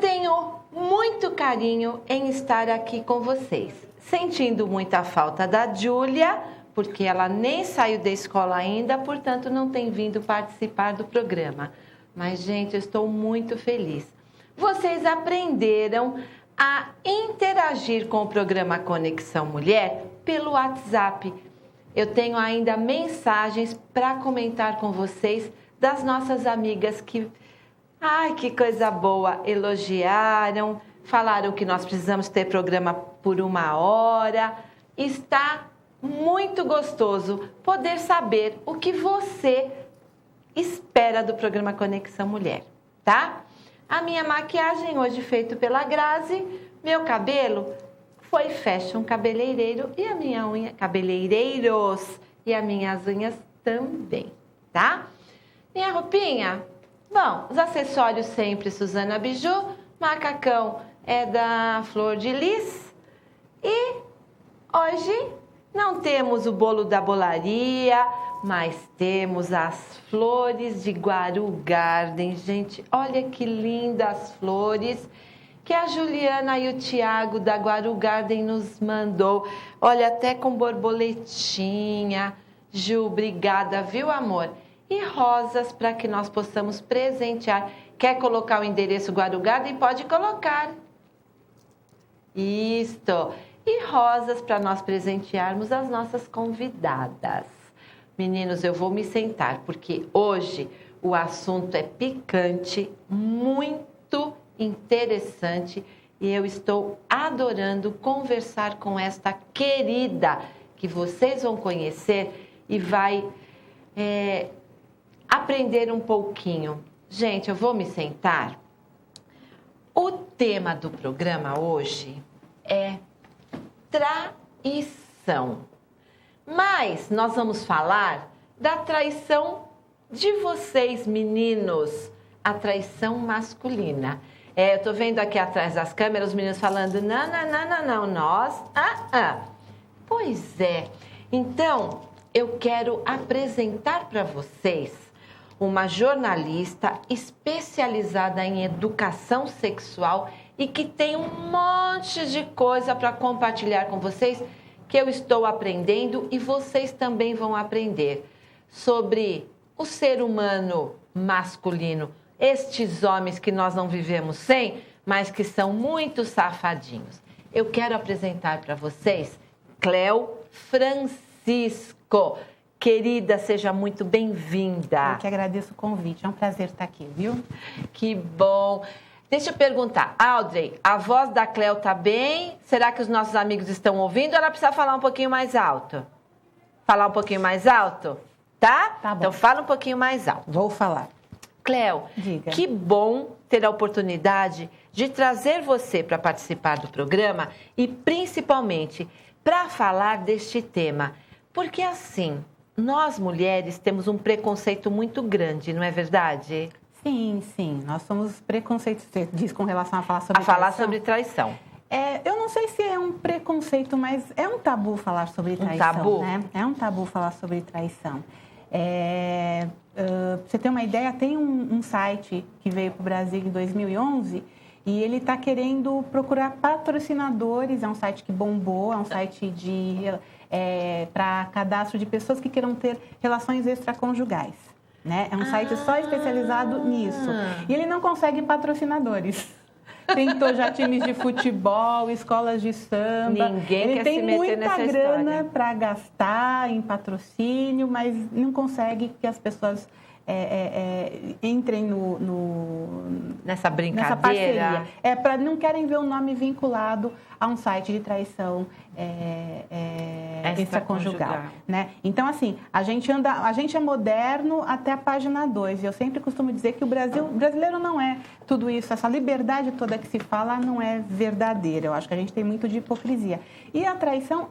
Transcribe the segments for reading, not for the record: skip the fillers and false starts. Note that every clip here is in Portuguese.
tenho muito carinho em estar aqui com vocês, sentindo muita falta da Júlia, porque ela nem saiu da escola ainda, portanto não tem vindo participar do programa. Mas, gente, eu estou muito feliz. Vocês aprenderam a interagir com o programa Conexão Mulher pelo WhatsApp. Eu tenho ainda mensagens para comentar com vocês das nossas amigas que, ai, que coisa boa, elogiaram, falaram que nós precisamos ter programa por 1 hora. Está muito gostoso poder saber o que você espera do programa Conexão Mulher, tá? A minha maquiagem hoje feita pela Grazi, meu cabelo foi fashion cabeleireiro e a minha unha, cabeleireiros, e as minhas unhas também, tá? Minha roupinha, bom, os acessórios sempre Suzana Biju, macacão é da Flor de Lis e hoje não temos o bolo da bolaria, mas temos as flores de Guaru Garden. Gente, olha que lindas flores que a Juliana e o Tiago da Guaru Garden nos mandou. Olha, até com borboletinha. Ju, obrigada, viu, amor? E rosas para que nós possamos presentear. Quer colocar o endereço Guaru Garden? Pode colocar. Isto. E rosas para nós presentearmos as nossas convidadas. Meninos, eu vou me sentar, porque hoje o assunto é picante, muito interessante, e eu estou adorando conversar com esta querida, que vocês vão conhecer e vai aprender um pouquinho. Gente, eu vou me sentar. O tema do programa hoje é traição. Mas nós vamos falar da traição de vocês, meninos, a traição masculina. Eu tô vendo aqui atrás das câmeras os meninos falando, não, nós, Pois é, então eu quero apresentar para vocês uma jornalista especializada em educação sexual e que tem um monte de coisa para compartilhar com vocês que eu estou aprendendo e vocês também vão aprender sobre o ser humano masculino, estes homens que nós não vivemos sem, mas que são muito safadinhos. Eu quero apresentar para vocês Cléo Francisco. Querida, seja muito bem-vinda. Eu que agradeço o convite, é um prazer estar aqui, viu? Que bom. Deixa eu perguntar, Audrey, a voz da Cléo tá bem? Será que os nossos amigos estão ouvindo ou ela precisa falar um pouquinho mais alto? Falar um pouquinho mais alto? Tá? Tá bom. Então fala um pouquinho mais alto. Vou falar. Cléo, diga. Que bom ter a oportunidade de trazer você para participar do programa e principalmente para falar deste tema. Porque assim, nós mulheres temos um preconceito muito grande, não é verdade? Sim. Nós somos preconceitos, você diz com relação a falar sobre traição? A falar sobre traição. Eu não sei se é um preconceito, mas é um tabu falar sobre traição. Um tabu? Né? É um tabu falar sobre traição. Pra você ter uma ideia, tem um site que veio para o Brasil em 2011 e ele está querendo procurar patrocinadores. É um site que bombou, é um site para cadastro de pessoas que queiram ter relações extraconjugais. Né? É um site só especializado nisso. E ele não consegue patrocinadores. Tentou já times de futebol, escolas de samba. Ninguém ele quer tem se meter nessa muita história. grana para gastar em patrocínio, mas não consegue que as pessoas entrem nessa brincadeira. Nessa parceria. Não querem ver o nome vinculado a um site de traição extraconjugal. Né? Então, assim, a gente é moderno até a página 2. Eu sempre costumo dizer que o brasileiro não é tudo isso. Essa liberdade toda que se fala não é verdadeira. Eu acho que a gente tem muito de hipocrisia. E a traição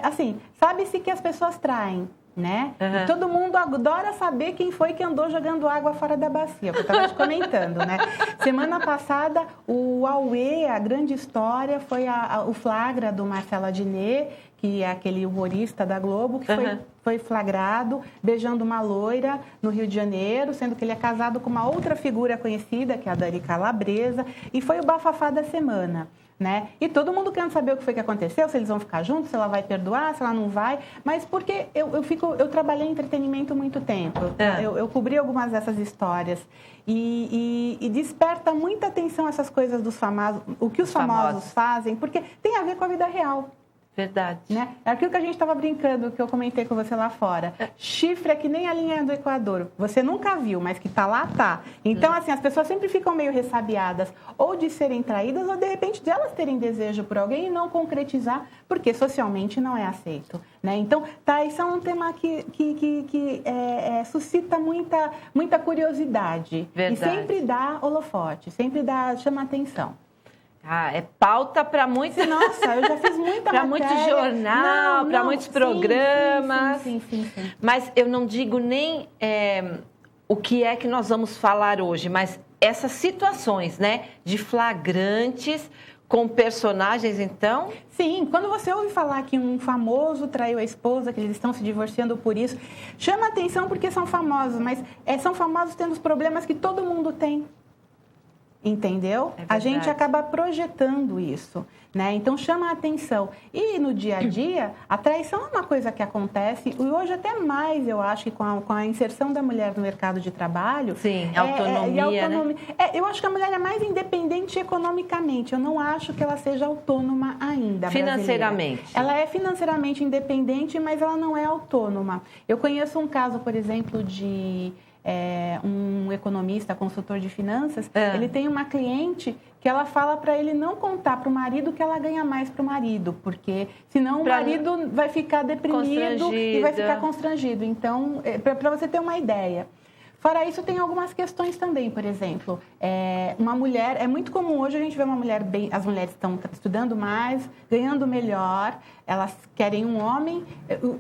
assim, sabe-se que as pessoas traem. Né? Uhum. E todo mundo adora saber quem foi que andou jogando água fora da bacia, que eu estava te comentando, né? Semana passada, o Aue, a grande história, foi o flagra do Marcelo Adnet, que é aquele humorista da Globo, que foi foi flagrado beijando uma loira no Rio de Janeiro, sendo que ele é casado com uma outra figura conhecida, que é a Dani Calabresa, e foi o bafafá da semana. Né? E todo mundo querendo saber o que foi que aconteceu, se eles vão ficar juntos, se ela vai perdoar, se ela não vai. Mas porque eu trabalhei em entretenimento há muito tempo. Eu cobri algumas dessas histórias. E desperta muita atenção essas coisas dos famosos, o que os famosos fazem, porque tem a ver com a vida real. Verdade. Né? É aquilo que a gente estava brincando, que eu comentei com você lá fora. Chifre é que nem a linha do Equador. Você nunca viu, mas que está lá, tá. Então, assim, as pessoas sempre ficam meio ressabiadas, ou de serem traídas, ou de repente de elas terem desejo por alguém e não concretizar, porque socialmente não é aceito. Né? Então, traição é um tema que suscita muita curiosidade. Verdade. E sempre dá holofote, chama atenção. É pauta para muitos. Nossa, eu já fiz muita para muito jornal, para muitos programas. Sim. Mas eu não digo nem o que é que nós vamos falar hoje, mas essas situações, né, de flagrantes com personagens, então. Sim, quando você ouve falar que um famoso traiu a esposa, que eles estão se divorciando por isso, chama atenção porque são famosos, mas são famosos tendo os problemas que todo mundo tem. Entendeu? A gente acaba projetando isso, né? Então chama a atenção. E no dia a dia, a traição é uma coisa que acontece, e hoje até mais, eu acho que com a inserção da mulher no mercado de trabalho. Sim, autonomia, né? Eu acho que a mulher é mais independente economicamente. Eu não acho que ela seja autônoma ainda. Financeiramente. Ela é financeiramente independente, mas ela não é autônoma. Eu conheço um caso, por exemplo, de um economista, consultor de finanças, ele tem uma cliente que ela fala para ele não contar para o marido que ela ganha mais para o marido, porque senão o marido vai ficar deprimido e vai ficar constrangido. Então, para você ter uma ideia. Fora isso, tem algumas questões também, por exemplo, uma mulher, é muito comum hoje a gente ver uma mulher as mulheres estão estudando mais, ganhando melhor, elas querem um homem,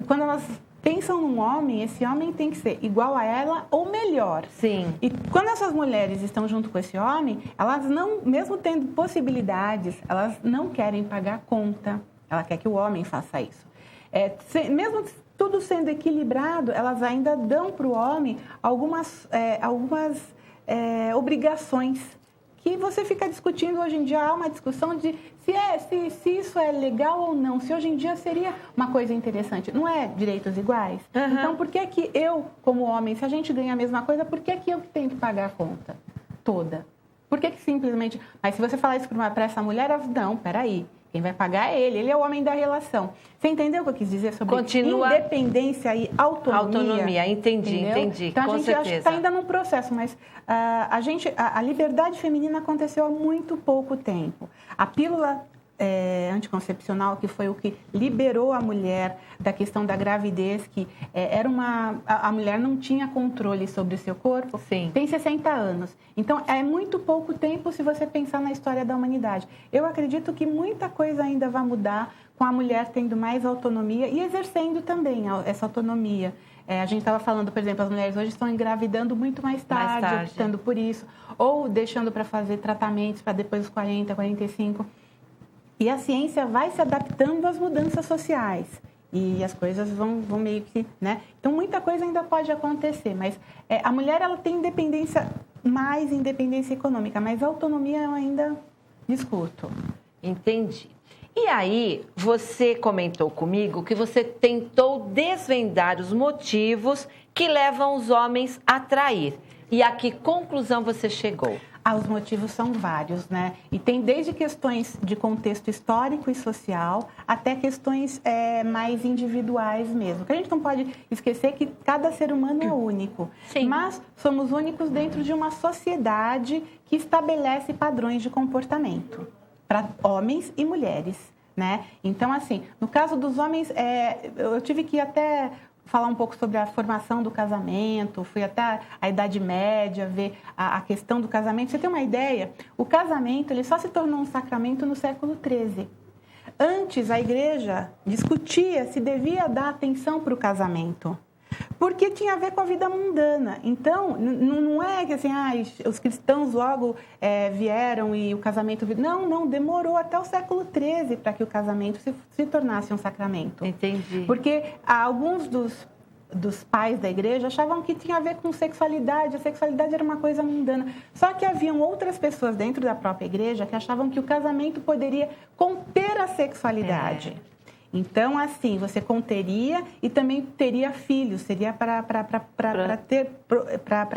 quando elas pensam num homem, esse homem tem que ser igual a ela ou melhor. Sim. E quando essas mulheres estão junto com esse homem, elas não, mesmo tendo possibilidades, elas não querem pagar conta. Ela quer que o homem faça isso. Mesmo tudo sendo equilibrado, elas ainda dão para o homem algumas obrigações que você fica discutindo hoje em dia. Há uma discussão de se isso é legal ou não, se hoje em dia seria uma coisa interessante. Não é direitos iguais? Uhum. Então, por que que eu, como homem, se a gente ganha a mesma coisa, por que que eu tenho que pagar a conta toda? Por que que simplesmente... Mas se você falar isso para essa mulher, ela não, peraí. Quem vai pagar é ele é o homem da relação. Você entendeu o que eu quis dizer sobre independência e autonomia? Autonomia, entendi. Então, com a gente certeza. está ainda num processo, mas a liberdade feminina aconteceu há muito pouco tempo. A pílula anticoncepcional, que foi o que liberou a mulher da questão da gravidez, que a mulher não tinha controle sobre o seu corpo, Sim. Tem 60 anos. Então, é muito pouco tempo se você pensar na história da humanidade. Eu acredito que muita coisa ainda vai mudar com a mulher tendo mais autonomia e exercendo também essa autonomia. A gente estava falando, por exemplo, as mulheres hoje estão engravidando muito mais tarde. Optando por isso, ou deixando para fazer tratamentos para depois dos 40, 45. E a ciência vai se adaptando às mudanças sociais. E as coisas vão meio que... né? Então, muita coisa ainda pode acontecer. Mas a mulher ela tem mais independência econômica. Mas a autonomia eu ainda discuto. Entendi. E aí, você comentou comigo que você tentou desvendar os motivos que levam os homens a trair. E a que conclusão você chegou? Os motivos são vários, né? E tem desde questões de contexto histórico e social até questões mais individuais mesmo. Que a gente não pode esquecer que cada ser humano é único. Sim. Mas somos únicos dentro de uma sociedade que estabelece padrões de comportamento para homens e mulheres, né? Então, assim, no caso dos homens, eu tive que até... falar um pouco sobre a formação do casamento, fui até a Idade Média, ver a questão do casamento. Você tem uma ideia? O casamento ele só se tornou um sacramento no século XIII. Antes, a igreja discutia se devia dar atenção para o casamento, porque tinha a ver com a vida mundana. Então, não é que assim, os cristãos logo vieram e o casamento... Não, demorou até o século XIII para que o casamento se tornasse um sacramento. Entendi. Porque alguns dos dos pais da igreja achavam que tinha a ver com sexualidade, a sexualidade era uma coisa mundana. Só que haviam outras pessoas dentro da própria igreja que achavam que o casamento poderia conter a sexualidade. Então, assim, você conteria e também teria filhos, seria para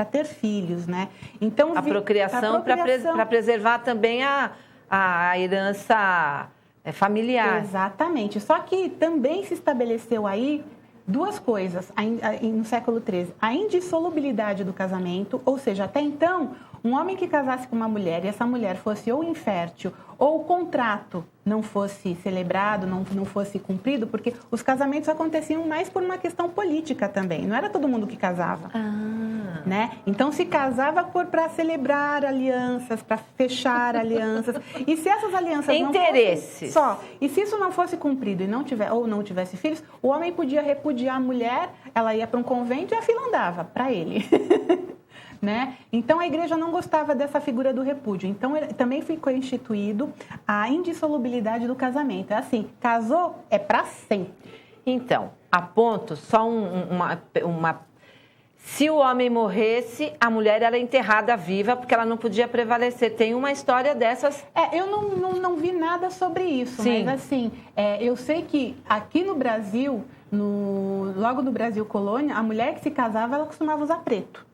ter filhos, né? Então, a procriação para preservar também a herança familiar. Exatamente. Só que também se estabeleceu aí duas coisas no século XIII. A indissolubilidade do casamento, ou seja, até então, um homem que casasse com uma mulher e essa mulher fosse ou infértil ou o contrato não fosse celebrado, não fosse cumprido, porque os casamentos aconteciam mais por uma questão política também. Não era todo mundo que casava. Né? Então, se casava para celebrar alianças, para fechar alianças. E se essas alianças interesses. E se isso não fosse cumprido e não tivesse filhos, o homem podia repudiar a mulher, ela ia para um convento e a fila andava para ele. Né? Então, a igreja não gostava dessa figura do repúdio. Então, também ficou instituído a indissolubilidade do casamento. É assim, casou é para sempre. Então, aponto só se o homem morresse, a mulher era enterrada viva porque ela não podia prevalecer. Tem uma história dessas. Eu não vi nada sobre isso. Sim. Mas assim, eu sei que aqui no Brasil, logo no Brasil colônia, a mulher que se casava, ela costumava usar preto.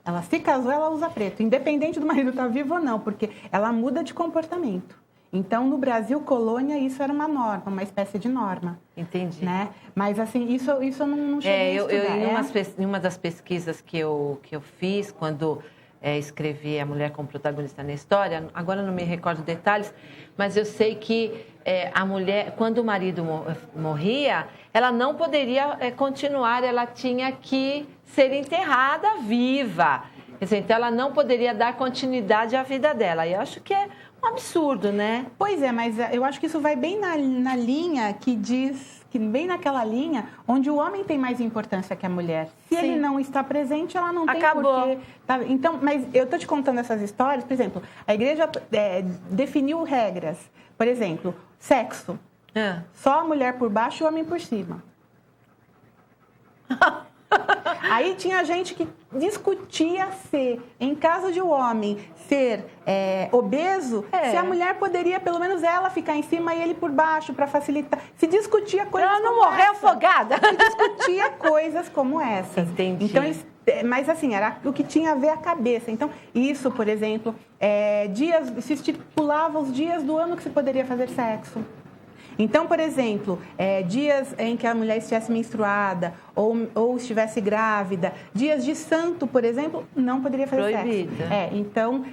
Ela se casou, ela usa preto, independente do marido estar vivo ou não, porque ela muda de comportamento. Então, no Brasil, colônia, isso era uma norma, uma espécie de norma. Entendi. Né? Mas, assim, isso eu não cheguei a estudar. Em uma das pesquisas que eu fiz, quando escrevi A Mulher como Protagonista na História, agora não me recordo detalhes, mas eu sei que a mulher, quando o marido morria, ela não poderia continuar, ela tinha que ser enterrada viva. Quer dizer, então, ela não poderia dar continuidade à vida dela. E eu acho que é um absurdo, né? Pois é, mas eu acho que isso vai bem na linha que diz, que bem naquela linha onde o homem tem mais importância que a mulher. Se ele não está presente, ela não tem porquê. Tá? Então, mas eu estou te contando essas histórias, por exemplo, a igreja definiu regras. Por exemplo, sexo. Só a mulher por baixo e o homem por cima. Aí tinha gente que discutia se, em caso de o homem ser obeso, se a mulher poderia, pelo menos ela, ficar em cima e ele por baixo, para facilitar. Se discutia coisas como essa. Ela não morrer afogada. Se discutia coisas como essas. Entendi. Então, mas assim, era o que tinha a ver a cabeça. Então, isso, por exemplo, se estipulava os dias do ano que se poderia fazer sexo. Então, por exemplo, dias em que a mulher estivesse menstruada ou estivesse grávida, dias de santo, por exemplo, não poderia fazer Proibido. sexo. Então,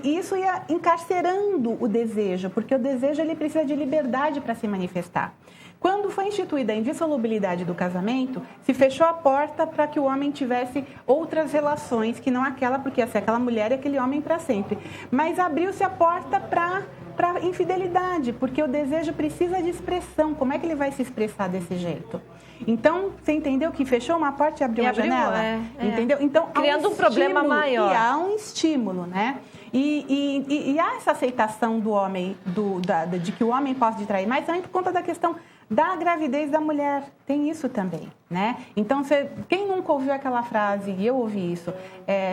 isso ia encarcerando o desejo, porque o desejo ele precisa de liberdade para se manifestar. Quando foi instituída a indissolubilidade do casamento, se fechou a porta para que o homem tivesse outras relações, que não aquela, porque ia ser aquela mulher e aquele homem para sempre. Mas abriu-se a porta para infidelidade, porque o desejo precisa de expressão. Como é que ele vai se expressar desse jeito? Então, você entendeu que fechou uma porta e abriu uma janela? Entendeu? Então, criando um problema maior. E há um estímulo, né? E há essa aceitação do homem, de que o homem pode trair, mas também por conta da questão da gravidez da mulher. Tem isso também, né? Então, quem nunca ouviu aquela frase, e eu ouvi isso,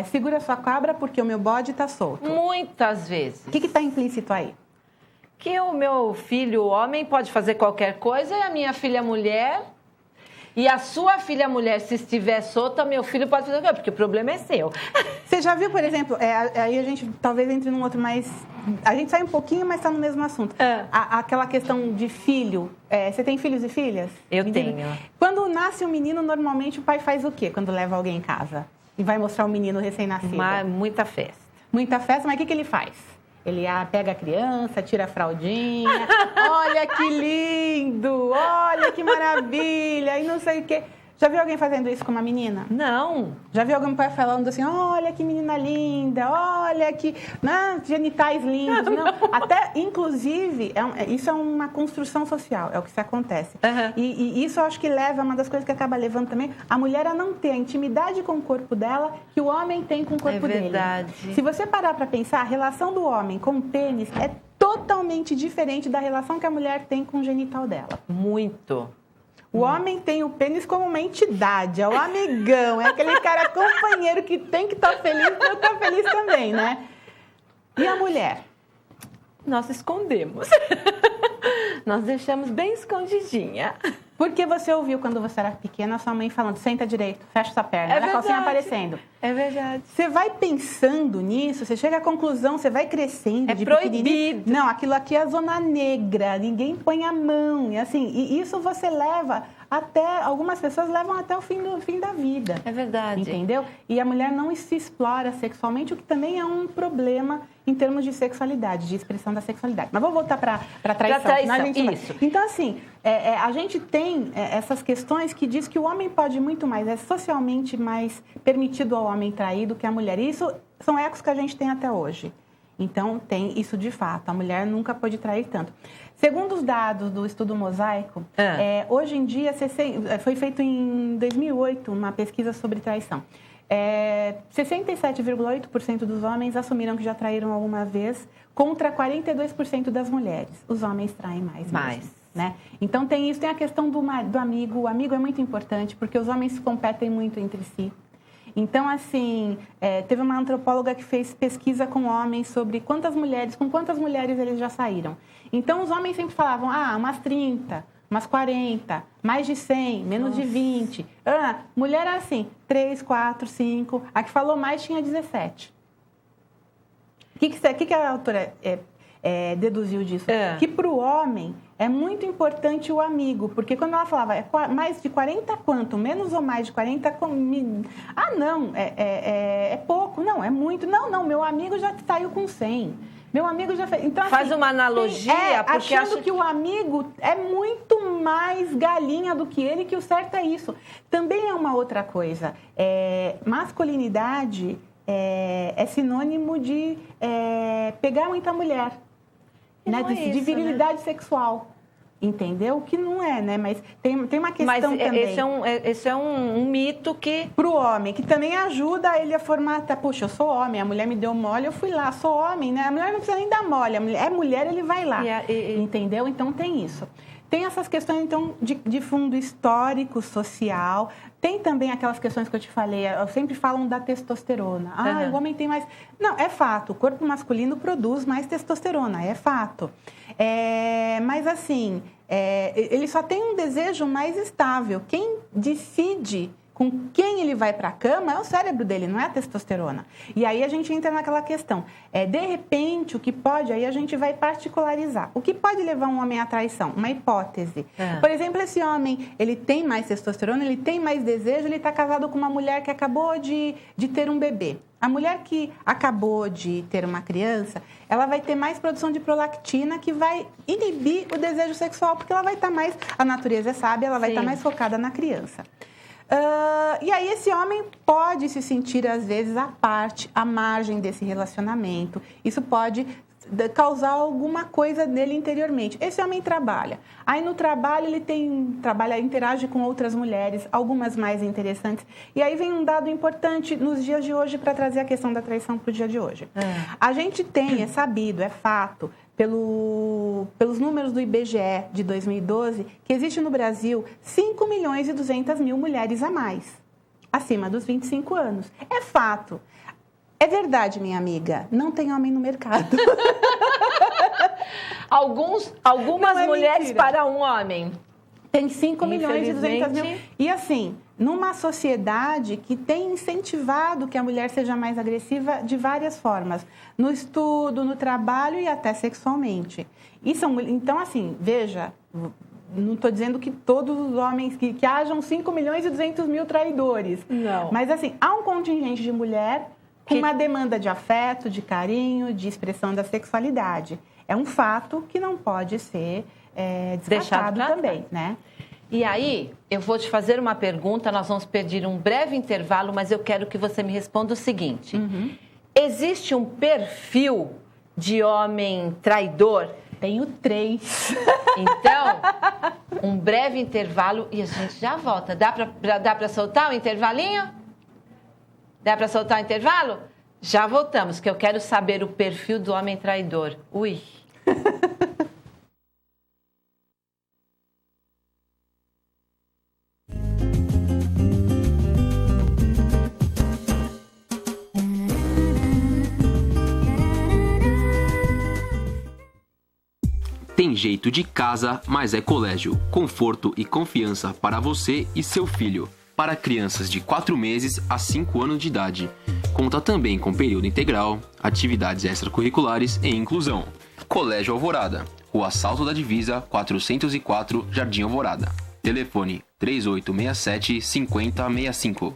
segura sua cabra porque o meu bode está solto. Muitas vezes. O que está implícito aí? Que o meu filho homem pode fazer qualquer coisa e a minha filha mulher... E a sua filha mulher, se estiver solta, meu filho pode fazer o quê? Porque o problema é seu. Você já viu, por exemplo, aí a gente talvez entre num outro, mas a gente sai um pouquinho, mas está no mesmo assunto. Aquela questão de filho. Você tem filhos e filhas? Eu tenho. Quando nasce um menino, normalmente o pai faz o quê quando leva alguém em casa? E vai mostrar o menino recém-nascido? Muita festa. Muita festa, mas o que ele faz? Ele pega a criança, tira a fraldinha, olha que lindo, olha que maravilha, e não sei o quê. Já viu alguém fazendo isso com uma menina? Não. Já viu algum pai falando assim, olha que menina linda, olha que genitais lindos? Não. Até, inclusive, isso é uma construção social, é o que se acontece. Uhum. E isso eu acho que leva, uma das coisas que acaba levando também, a mulher a não ter a intimidade com o corpo dela que o homem tem com o corpo dele. É verdade. Se você parar para pensar, a relação do homem com o pênis é totalmente diferente da relação que a mulher tem com o genital dela. Muito. O homem tem o pênis como uma entidade, é o amigão, é aquele cara companheiro que tem que estar feliz para eu estar feliz também, né? E a mulher? Nós escondemos. Nós deixamos bem escondidinha. Porque você ouviu quando você era pequena sua mãe falando, senta direito, fecha sua perna, a calcinha aparecendo. É verdade. Você vai pensando nisso, você chega à conclusão, você vai crescendo. É proibido. Não, aquilo aqui é a zona negra, ninguém põe a mão. E assim, e isso você leva até, algumas pessoas levam até o fim da vida. É verdade. Entendeu? E a mulher não se explora sexualmente, o que também é um problema em termos de sexualidade, de expressão da sexualidade. Mas vamos voltar para a traição. Pra traição, isso. Então, assim, a gente tem essas questões que diz que o homem pode muito mais, é socialmente mais permitido ao homem trair do que a mulher. E isso são ecos que a gente tem até hoje. Então, tem isso de fato. A mulher nunca pode trair tanto. Segundo os dados do estudo Mosaico, hoje em dia, foi feito em 2008 uma pesquisa sobre traição. 67,8% dos homens assumiram que já traíram alguma vez, contra 42% das mulheres. Os homens traem mais. Mesmo, né? Então, tem isso. Tem a questão do amigo. O amigo é muito importante, porque os homens competem muito entre si. Então, assim, teve uma antropóloga que fez pesquisa com homens sobre com quantas mulheres eles já saíram. Então, os homens sempre falavam, umas 30, umas 40, mais de 100, menos de 20. Mulher era assim, 3, 4, 5. A que falou mais tinha 17. O que a autora deduziu disso? Que para o homem é muito importante o amigo, porque quando ela falava mais de 40 quanto? Menos ou mais de 40? Não, é pouco. Não, é muito. Não, meu amigo já saiu com 100. Meu amigo já fez. Então, faz uma analogia, porque achando que o amigo é muito mais galinha do que ele, que o certo é isso. Também é uma outra coisa. Masculinidade é sinônimo de pegar muita mulher, né? De virilidade sexual. Entendeu? Que não é, né? Mas tem uma questão também. Esse é um mito que... Pro homem, que também ajuda ele a formatar. Puxa, eu sou homem, a mulher me deu mole, eu fui lá. Sou homem, né? A mulher não precisa nem dar mole. É mulher, ele vai lá. Entendeu? Então, tem isso. Tem essas questões, então, de fundo histórico, social. Tem também aquelas questões que eu te falei. Sempre falam da testosterona. O homem tem mais... Não, é fato. O corpo masculino produz mais testosterona. É fato. Mas, assim, ele só tem um desejo mais estável. Quem decide com quem ele vai para a cama é o cérebro dele, não é a testosterona. E aí a gente entra naquela questão. De repente, o que pode, aí a gente vai particularizar. O que pode levar um homem à traição? Uma hipótese. Por exemplo, esse homem, ele tem mais testosterona, ele tem mais desejo, ele está casado com uma mulher que acabou de ter um bebê. A mulher que acabou de ter uma criança, ela vai ter mais produção de prolactina, que vai inibir o desejo sexual, porque ela vai estar mais... A natureza é sábia, ela vai estar mais focada na criança. E aí esse homem pode se sentir, às vezes, à margem desse relacionamento. Isso pode causar alguma coisa nele interiormente. Esse homem trabalha. Aí no trabalho ele interage com outras mulheres, algumas mais interessantes. E aí vem um dado importante nos dias de hoje para trazer a questão da traição para o dia de hoje. A gente tem, é sabido, é fato, pelos números do IBGE de 2012, que existe no Brasil 5.200.000 mulheres a mais, acima dos 25 anos. É fato. É verdade, minha amiga, não tem homem no mercado. Algumas mulheres mentira. Para um homem. Tem 5.200.000. E assim, numa sociedade que tem incentivado que a mulher seja mais agressiva de várias formas. No estudo, no trabalho e até sexualmente. Então, assim, veja, não estou dizendo que todos os homens, que hajam 5.200.000 traidores. Não. Mas assim, há um contingente de mulher com uma demanda de afeto, de carinho, de expressão da sexualidade. É um fato que não pode ser descartado também, né? E aí, eu vou te fazer uma pergunta, nós vamos pedir um breve intervalo, mas eu quero que você me responda o seguinte. Existe um perfil de homem traidor? Tenho 3. Então, um breve intervalo e a gente já volta. Dá para soltar o intervalinho? Dá para soltar o intervalo? Já voltamos, que eu quero saber o perfil do homem traidor. Ui! Tem jeito de casa, mas é colégio. Conforto e confiança para você e seu filho. Para crianças de 4 meses a 5 anos de idade. Conta também com período integral, atividades extracurriculares e inclusão. Colégio Alvorada, Rua Salto da Divisa, 404, Jardim Alvorada. Telefone 3867-5065.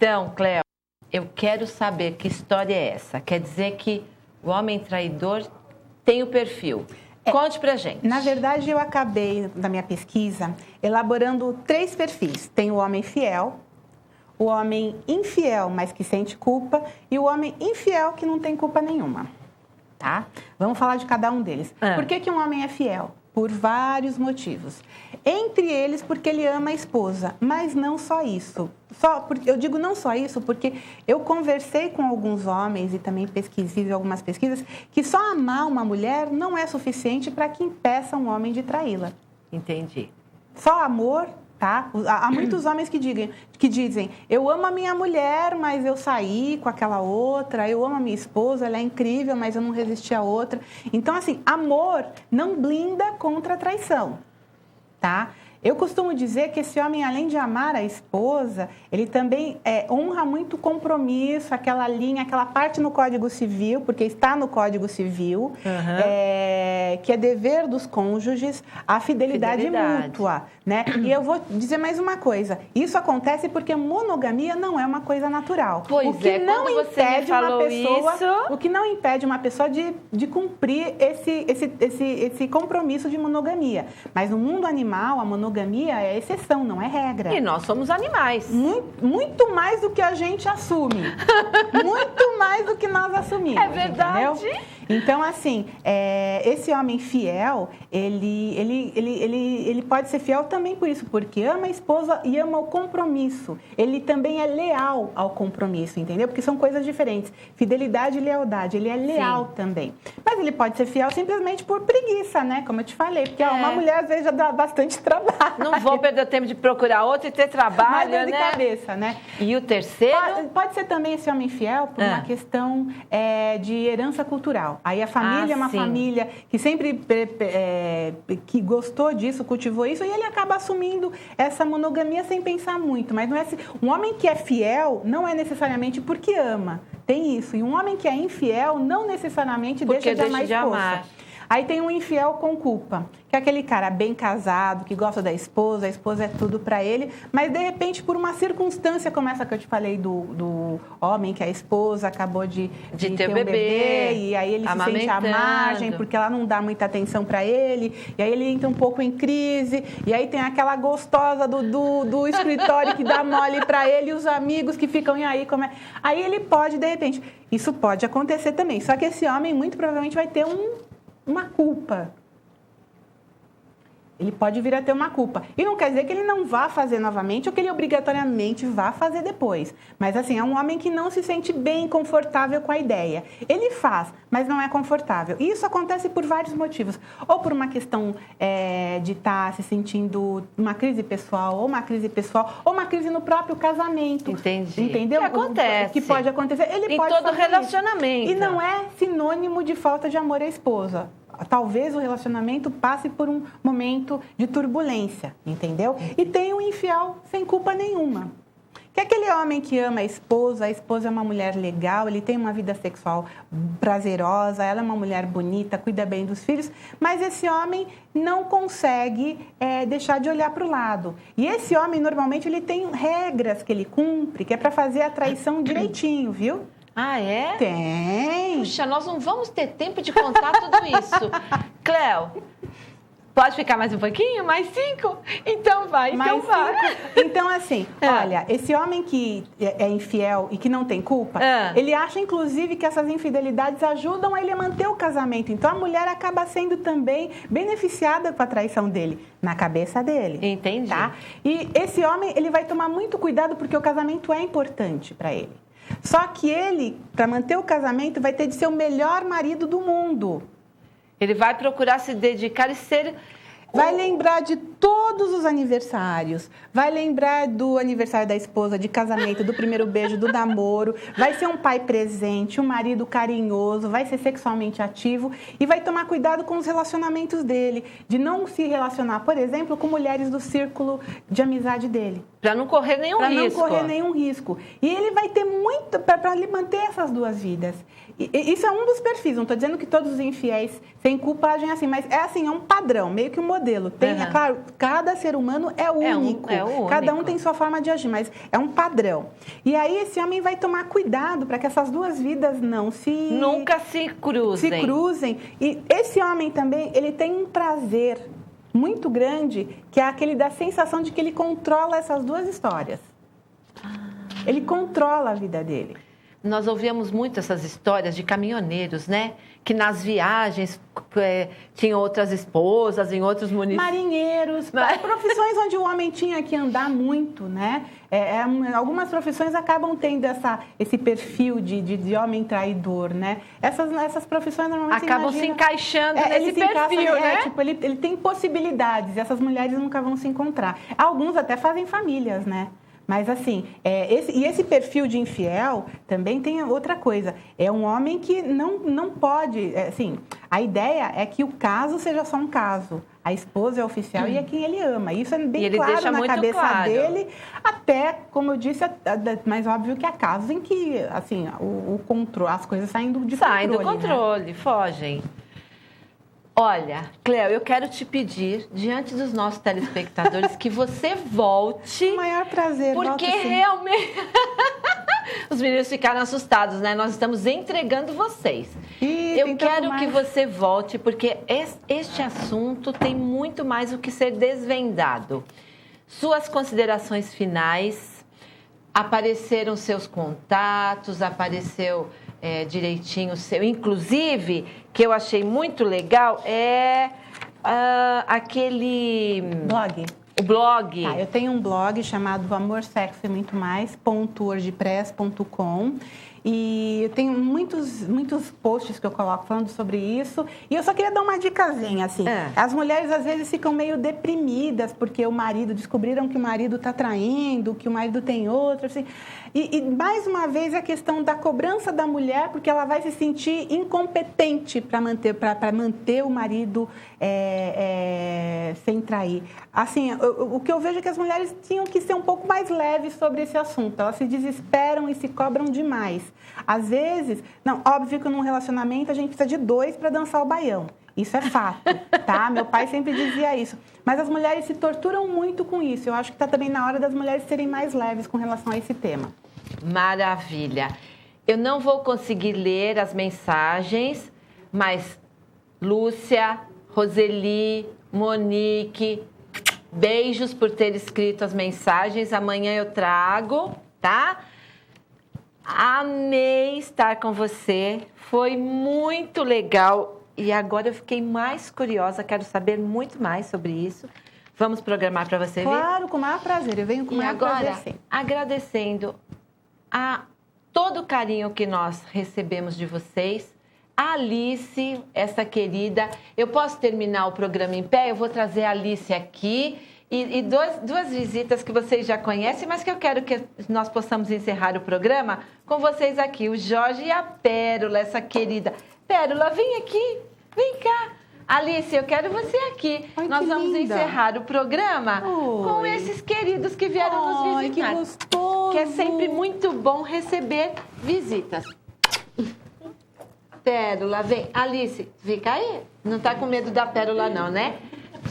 Então, Cléo, eu quero saber que história é essa. Quer dizer que o homem traidor tem o perfil. Conte pra gente. Na verdade, eu acabei, da minha pesquisa, elaborando 3 perfis. Tem o homem fiel, o homem infiel, mas que sente culpa, e o homem infiel que não tem culpa nenhuma. Tá? Vamos falar de cada um deles. Por que um homem é fiel? Por vários motivos. Entre eles, porque ele ama a esposa, mas não só isso. Eu digo não só isso porque eu conversei com alguns homens e também fiz algumas pesquisas que só amar uma mulher não é suficiente para que impeça um homem de traí-la. Entendi. Só amor, tá? Há muitos homens que dizem, eu amo a minha mulher, mas eu saí com aquela outra, eu amo a minha esposa, ela é incrível, mas eu não resisti a outra. Então, assim, amor não blinda contra a traição, tá? Eu costumo dizer que esse homem, além de amar a esposa, ele também honra muito o compromisso, aquela linha, aquela parte no Código Civil, porque está no Código Civil, que é dever dos cônjuges a fidelidade mútua, né? E eu vou dizer mais uma coisa, isso acontece porque monogamia não é uma coisa natural. Pois o que não quando você impede me falou uma pessoa, isso... O que não impede uma pessoa de cumprir esse compromisso de monogamia. Mas no mundo animal, a monogamia é exceção, não é regra. E nós somos animais. Muito mais do que a gente assume. Muito mais do que nós assumimos. É verdade. Entendeu? Então, assim, esse homem fiel, ele pode ser fiel também por isso, porque ama a esposa e ama o compromisso. Ele também é leal ao compromisso, entendeu? Porque são coisas diferentes. Fidelidade e lealdade, ele é leal também. Mas ele pode ser fiel simplesmente por preguiça, né? Como eu te falei, porque uma mulher às vezes já dá bastante trabalho. Não vou perder tempo de procurar outro e ter trabalho, mais dor de cabeça, né? E o terceiro? Pode ser também esse homem fiel por uma questão de herança cultural. Aí a família é uma família que sempre que gostou disso, cultivou isso, e ele acaba assumindo essa monogamia sem pensar muito. Mas não é assim. Um homem que é fiel não é necessariamente porque ama. Tem isso. E um homem que é infiel não necessariamente deixa de amar a esposa. Aí tem um infiel com culpa, que é aquele cara bem casado, que gosta da esposa, a esposa é tudo para ele, mas de repente por uma circunstância como essa que eu te falei do homem, que a esposa acabou de ter um bebê, e aí ele se sente à margem, porque ela não dá muita atenção para ele, e aí ele entra um pouco em crise, e aí tem aquela gostosa do escritório que dá mole para ele, e os amigos que ficam, e aí como é? Aí ele pode, de repente, isso pode acontecer também, só que esse homem muito provavelmente vai ter uma culpa. Ele pode vir a ter uma culpa. E não quer dizer que ele não vá fazer novamente ou que ele obrigatoriamente vá fazer depois. Mas, assim, é um homem que não se sente bem confortável com a ideia. Ele faz, mas não é confortável. E isso acontece por vários motivos. Ou por uma questão de estar se sentindo uma crise pessoal, ou uma crise no próprio casamento. Entendi. Entendeu? Que acontece. Que pode acontecer. Ele em pode todo fazer relacionamento. Isso. E não é sinônimo de falta de amor à esposa. Talvez o relacionamento passe por um momento de turbulência, entendeu? E tem um infiel sem culpa nenhuma. Que é aquele homem que ama a esposa é uma mulher legal, ele tem uma vida sexual prazerosa, ela é uma mulher bonita, cuida bem dos filhos, mas esse homem não consegue deixar de olhar para o lado. E esse homem, normalmente, ele tem regras que ele cumpre, que é para fazer a traição direitinho, viu? Ah, é? Tem. Puxa, nós não vamos ter tempo de contar tudo isso. Cléo, Pode ficar mais um pouquinho? Mais 5? Então vai, então vai. Então, assim, olha, esse homem que é infiel e que não tem culpa, ele acha, inclusive, que essas infidelidades ajudam ele a manter o casamento. Então, a mulher acaba sendo também beneficiada com a traição dele, na cabeça dele. Entendi. Tá? E esse homem, ele vai tomar muito cuidado porque o casamento é importante para ele. Só que ele, para manter o casamento, vai ter de ser o melhor marido do mundo. Ele vai procurar se dedicar e ser... Vai lembrar de todos os aniversários, vai lembrar do aniversário da esposa, de casamento, do primeiro beijo, do namoro, vai ser um pai presente, um marido carinhoso, vai ser sexualmente ativo e vai tomar cuidado com os relacionamentos dele, de não se relacionar, por exemplo, com mulheres do círculo de amizade dele. Para não correr nenhum risco. Para não correr nenhum risco. E ele vai ter muito para ele manter essas duas vidas. E isso é um dos perfis, não estou dizendo que todos os infiéis sem culpa agem assim, mas é assim, é um padrão, meio que um modelo. Tem, é claro, cada ser humano é único. Cada um tem sua forma de agir, mas é um padrão. E aí esse homem vai tomar cuidado para que essas duas vidas nunca se cruzem. E esse homem também, ele tem um prazer muito grande, que é aquele da sensação de que ele controla essas duas histórias. Ele controla a vida dele. Nós ouvíamos muito essas histórias de caminhoneiros, né? Que nas viagens tinham outras esposas em outros municípios. Marinheiros, profissões onde o homem tinha que andar muito, né? Algumas profissões acabam tendo esse perfil de homem traidor, né? Essas profissões normalmente acabam se encaixando nesse perfil, né? Tipo, ele tem possibilidades e essas mulheres nunca vão se encontrar. Alguns até fazem famílias, né? Mas, assim, esse perfil de infiel também tem outra coisa. É um homem que não pode... assim, a ideia é que o caso seja só um caso. A esposa é oficial e é quem ele ama. Isso é bem claro na cabeça dele. Até, como eu disse, mais óbvio que há casos em que, assim, as coisas saem do controle. Saem do controle, né? Fogem. Olha, Cleo, eu quero te pedir, diante dos nossos telespectadores, que você volte. O maior prazer. Porque realmente... Os meninos ficaram assustados, né? Nós estamos entregando vocês. Eu quero que você volte, porque este assunto tem muito mais o que ser desvendado. Suas considerações finais, apareceram seus contatos, apareceu... direitinho o seu. Inclusive, que eu achei muito legal, aquele... blog. O blog. Eu tenho um blog chamado Amor, Sexo e Muito Mais, .wordpress.com. E eu tenho muitos posts que eu coloco falando sobre isso. E eu só queria dar uma dicasinha, assim. As mulheres, às vezes, ficam meio deprimidas porque descobriram que o marido está traindo, que o marido tem outro, assim. E, mais uma vez, a questão da cobrança da mulher, porque ela vai se sentir incompetente para manter o marido sem trair. Assim, o que eu vejo é que as mulheres tinham que ser um pouco mais leves sobre esse assunto. Elas se desesperam e se cobram demais. Às vezes, óbvio que num relacionamento a gente precisa de 2 para dançar o baião. Isso é fato, tá? Meu pai sempre dizia isso. Mas as mulheres se torturam muito com isso. Eu acho que está também na hora das mulheres serem mais leves com relação a esse tema. Maravilha. Eu não vou conseguir ler as mensagens, mas Lúcia, Roseli, Monique, beijos por ter escrito as mensagens. Amanhã eu trago, tá? Amei estar com você. Foi muito legal. E agora eu fiquei mais curiosa, quero saber muito mais sobre isso. Vamos programar para você ver? Claro, com o maior prazer. Eu venho com o maior prazer, sim. Agradecendo a todo o carinho que nós recebemos de vocês. A Alice, essa querida. Eu posso terminar o programa em pé? Eu vou trazer a Alice aqui. E duas visitas que vocês já conhecem, mas que eu quero que nós possamos encerrar o programa com vocês aqui. O Jorge e a Pérola, essa querida. Pérola, vem aqui, vem cá. Alice, eu quero você aqui. Nós vamos encerrar o programa com esses queridos que vieram nos visitar. Que gostoso. Que é sempre muito bom receber visitas. Pérola, vem. Alice, fica aí. Não tá com medo da Pérola não, né?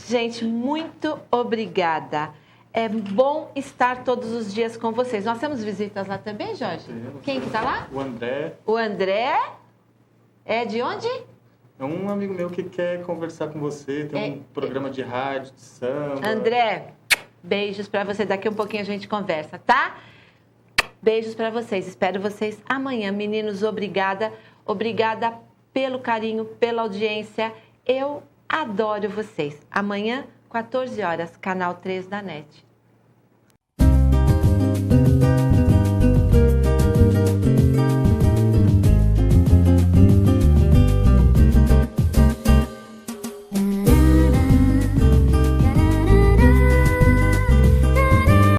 Gente, muito obrigada. É bom estar todos os dias com vocês. Nós temos visitas lá também, Jorge? Quem que tá lá? O André. O André? É de onde? É um amigo meu que quer conversar com você, tem um programa de rádio, de samba. André, beijos para você. Daqui um pouquinho a gente conversa, tá? Beijos para vocês. Espero vocês amanhã. Meninos, obrigada. Obrigada pelo carinho, pela audiência. Eu adoro vocês. Amanhã, 14 horas, canal 3 da NET.